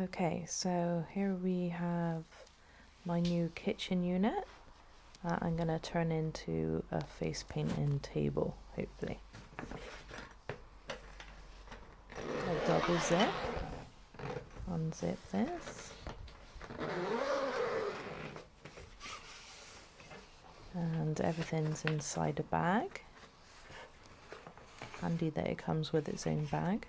Okay, so here we have my new kitchen unit that I'm going to turn into a face painting table, hopefully. A double zip, unzip this, and everything's inside a bag. Handy that it comes with its own bag.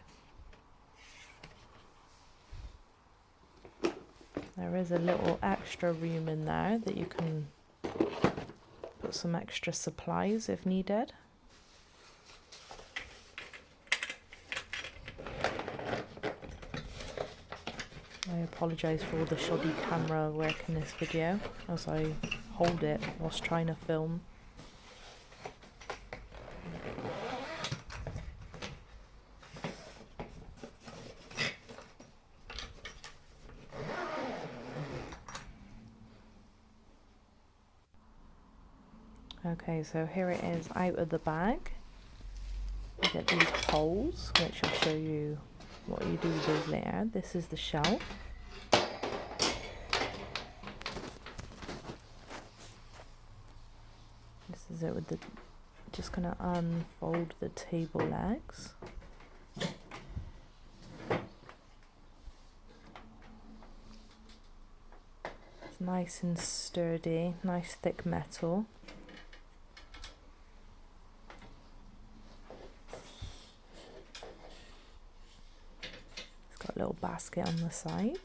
There is a little extra room in there that you can put some extra supplies if needed. I apologise for all the shoddy camera work in this video as I hold it whilst trying to film. Okay, so here it is out of the bag. You get these poles, which I'll show you what you do with those later. This is the shelf. This is it with the, just gonna unfold the table legs. It's nice and sturdy, nice thick metal. Got a little basket on the side.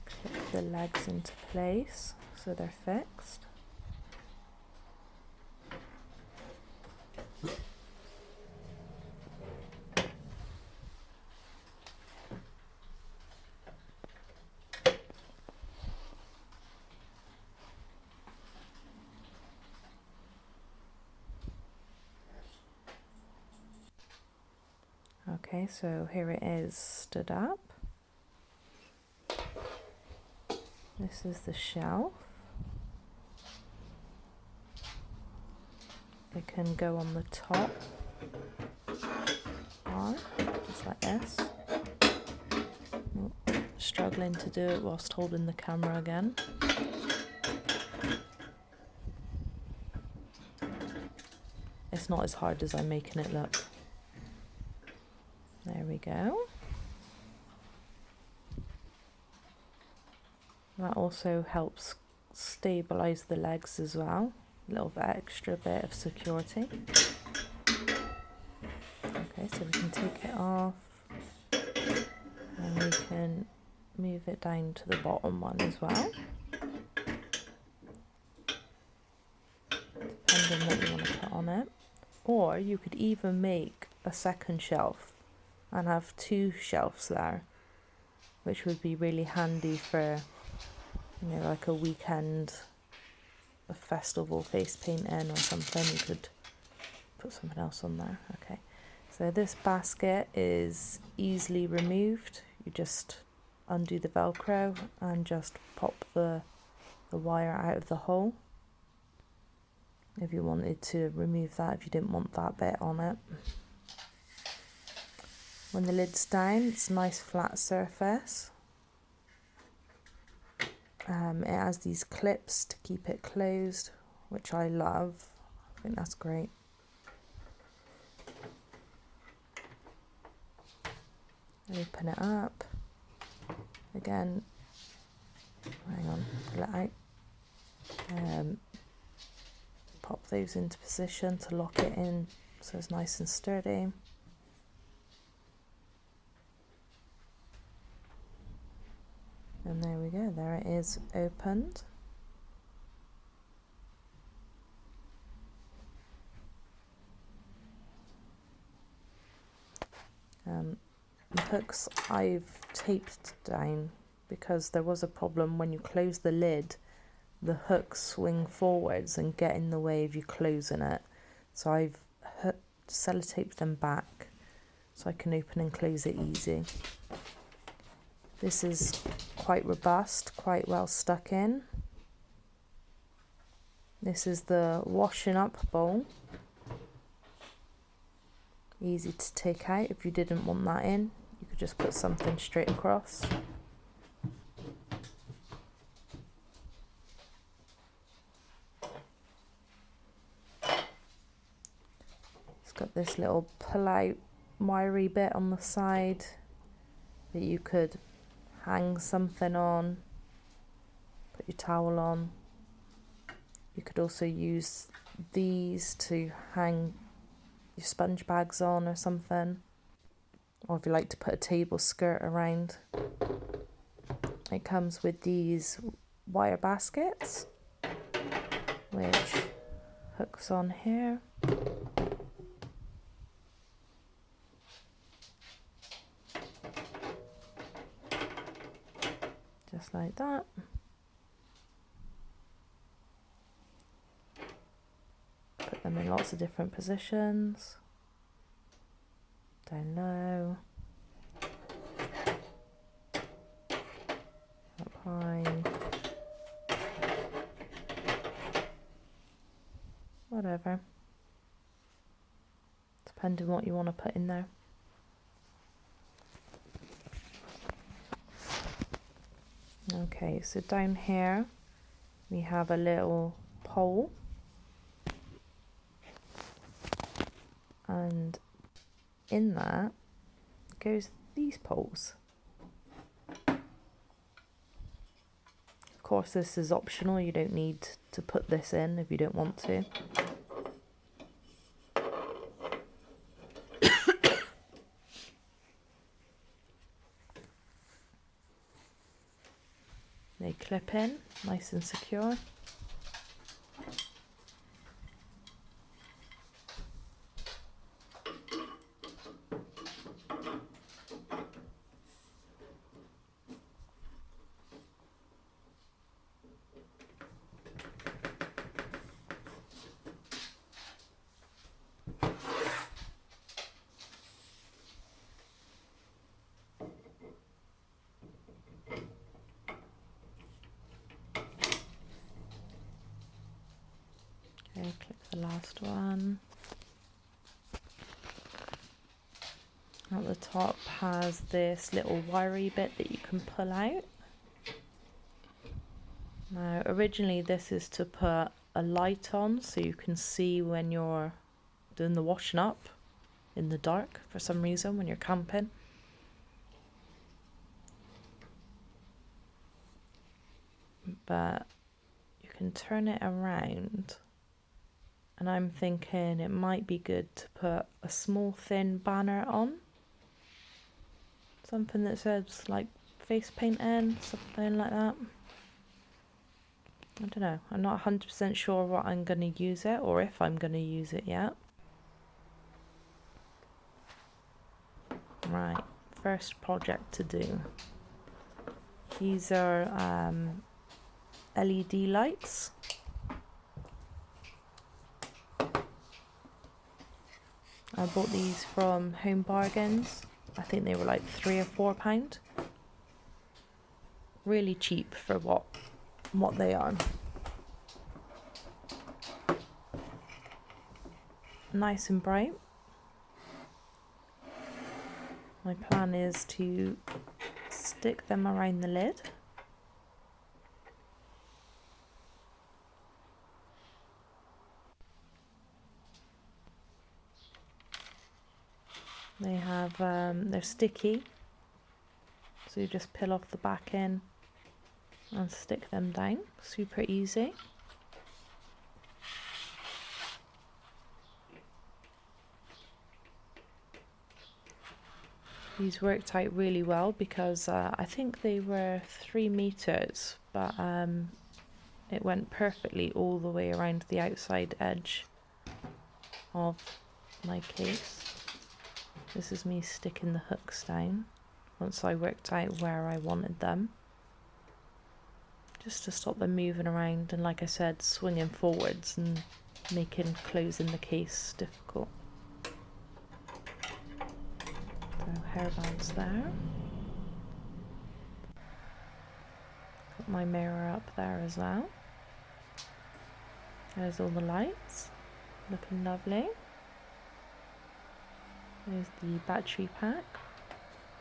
Clip the legs into place so they're fixed. Okay, so here it is stood up. This is the shelf. It can go on the top bar, just like this. Oh, struggling to do it whilst holding the camera again. It's not as hard as I'm making it look. There we go. That also helps stabilize the legs as well. A little bit extra bit of security. Okay, so we can take it off and we can move it down to the bottom one as well. Depending on what you want to put on it. Or you could even make a second shelf and have two shelves there, which would be really handy for, you know, like a weekend, a festival face painting or something. You could put something else on there. Okay, so this basket is easily removed. You just undo the Velcro and just pop the wire out of the hole if you wanted to remove that, if you didn't want that bit on it. When the lid's down, it's a nice flat surface. It has these clips to keep it closed, which I love. I think that's great. Open it up. Again, hang on, pull it out. Pop those into position to lock it in so it's nice and sturdy. And there we go, there it is opened. The hooks I've taped down because there was a problem when you close the lid, the hooks swing forwards and get in the way of you closing it. So I've sellotaped them back so I can open and close it easy. This is quite robust, quite well stuck in. This is the washing up bowl. Easy to take out. If you didn't want that in, you could just put something straight across. It's got this little pull-out wiry bit on the side that you could hang something on, put your towel on. You could also use these to hang your sponge bags on or something, or if you like to put a table skirt around. It comes with these wire baskets which hooks on here. Just like that. Put them in lots of different positions. Down low. Up high. Whatever. Depending what you want to put in there. Okay, so down here we have a little pole, and in that goes these poles. Of course, this is optional, you don't need to put this in if you don't want to. They clip in nice and secure. Okay, clip the last one. At the top has this little wiry bit that you can pull out. Now, originally this is to put a light on so you can see when you're doing the washing up in the dark for some reason when you're camping. But you can turn it around, and I'm thinking it might be good to put a small thin banner on. Something that says like face painting, something like that. I don't know, I'm not 100% sure what I'm going to use it or if I'm going to use it yet. Right, first project to do. These are LED lights. I bought these from Home Bargains. I think they were like £3 or £4. Really cheap for what they are. Nice and bright. My plan is to stick them around the lid. They have, they're sticky, so you just peel off the back end and stick them down. Super easy. These worked out really well because I think they were 3 meters, but it went perfectly all the way around the outside edge of my case. This is me sticking the hooks down once I worked out where I wanted them, just to stop them moving around and, like I said, swinging forwards and making closing the case difficult. So hairbands there. Got my mirror up there as well. There's all the lights, looking lovely. There's the battery pack,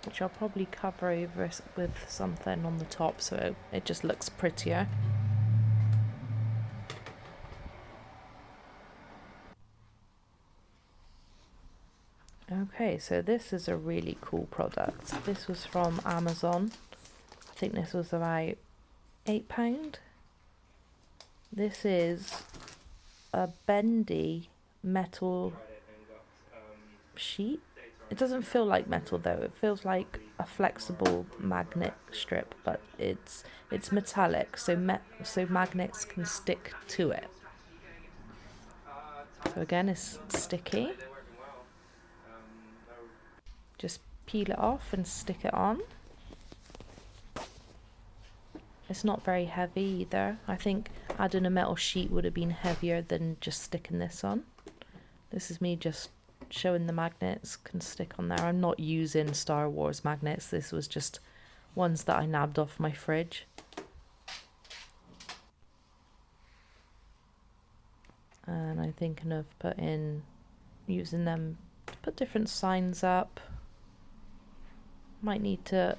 which I'll probably cover over with something on the top so it just looks prettier. Okay, so this is a really cool product. This was from Amazon. I think this was about £8. This is a bendy metal sheet. It doesn't feel like metal though. It feels like a flexible magnet strip, but it's metallic, so magnets can stick to it. So again, it's sticky. Just peel it off and stick it on. It's not very heavy either. I think adding a metal sheet would have been heavier than just sticking this on. This is me just showing the magnets can stick on there. I'm not using Star Wars magnets. This was just ones that I nabbed off my fridge. And I'm thinking of using them to put different signs up. Might need to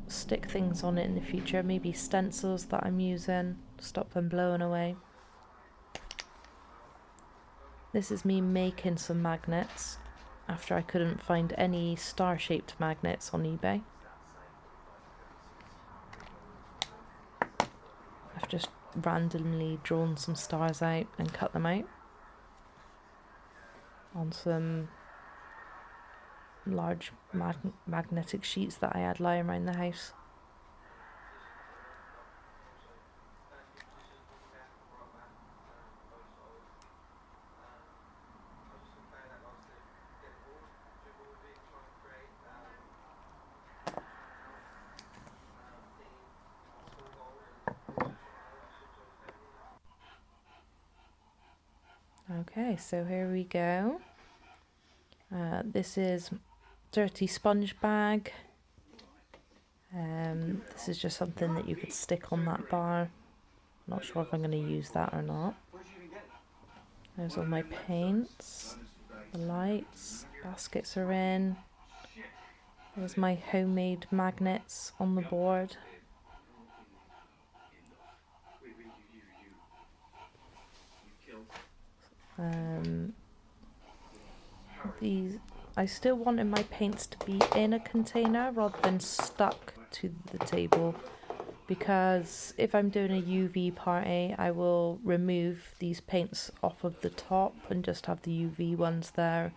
stick things on it in the future, maybe stencils that I'm using, stop them blowing away. This is me making some magnets after I couldn't find any star-shaped magnets on eBay. I've just randomly drawn some stars out and cut them out on some large magnetic sheets that I had lying around the house. Okay, so here we go. This is dirty sponge bag. This is just something that you could stick on that bar. Not sure if I'm going to use that or not. There's all my paints, the lights, baskets are in. There's my homemade magnets on the board. I still wanted my paints to be in a container rather than stuck to the table, because if I'm doing a UV party I will remove these paints off of the top and just have the UV ones there,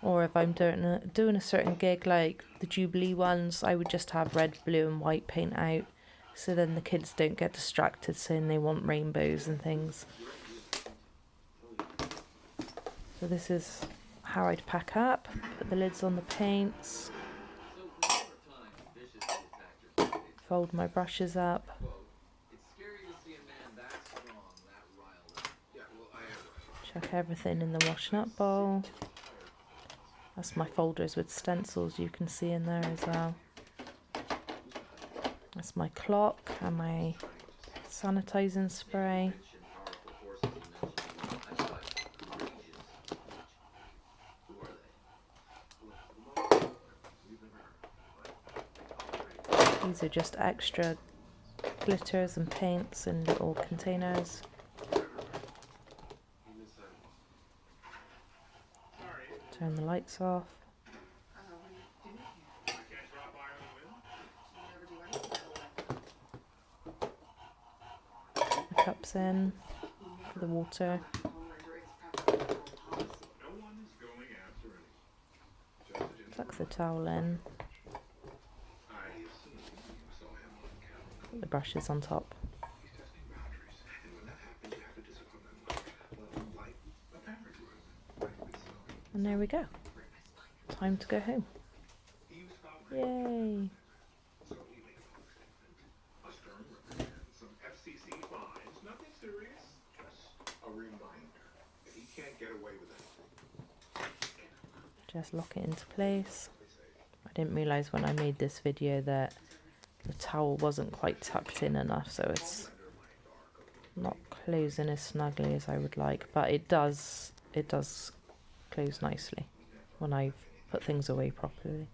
or if I'm doing a certain gig like the Jubilee ones, I would just have red, blue and white paint out, so then the kids don't get distracted saying they want rainbows and things. So this is how I'd pack up, put the lids on the paints, fold my brushes up, chuck everything in the washing up bowl. That's my folders with stencils you can see in there as well. That's my clock and my sanitizing spray. These are just extra glitters and paints in little containers. Turn the lights off. The cups in for the water. Tuck the towel in. Put the brushes on top. And there we go. Time to go home. Yay! Just lock it into place. I didn't realise when I made this video that the towel wasn't quite tucked in enough, so it's not closing as snugly as I would like, but it does close nicely when I've put things away properly.